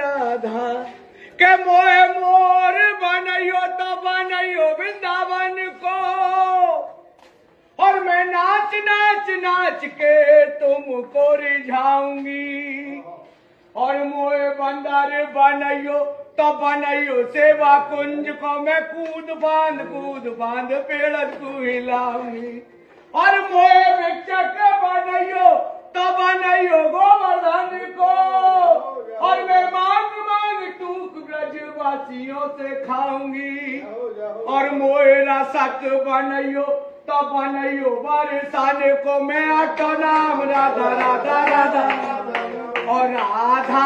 राधा के मोहे मोर बनइयो तो बनइयो वृंदावन को, और मैं नाच नाच नाच के तुमको रिझाऊंगी। और मोहे बंदर बनइयो तो बनइयो सेवा कुंज को, मैं कूद बांध पेड़ को हिलाऊंगी। और मोहे भिक्षक बनइयो तो बनइयो गोवर्धन को, और मैं मांग मांग टूक ब्रजवासियों से खाऊंगी। और मोहे रसक बनइयो तो बनइयो बरसाने को, मैं आठों नाम राधा राधा राधा और राधा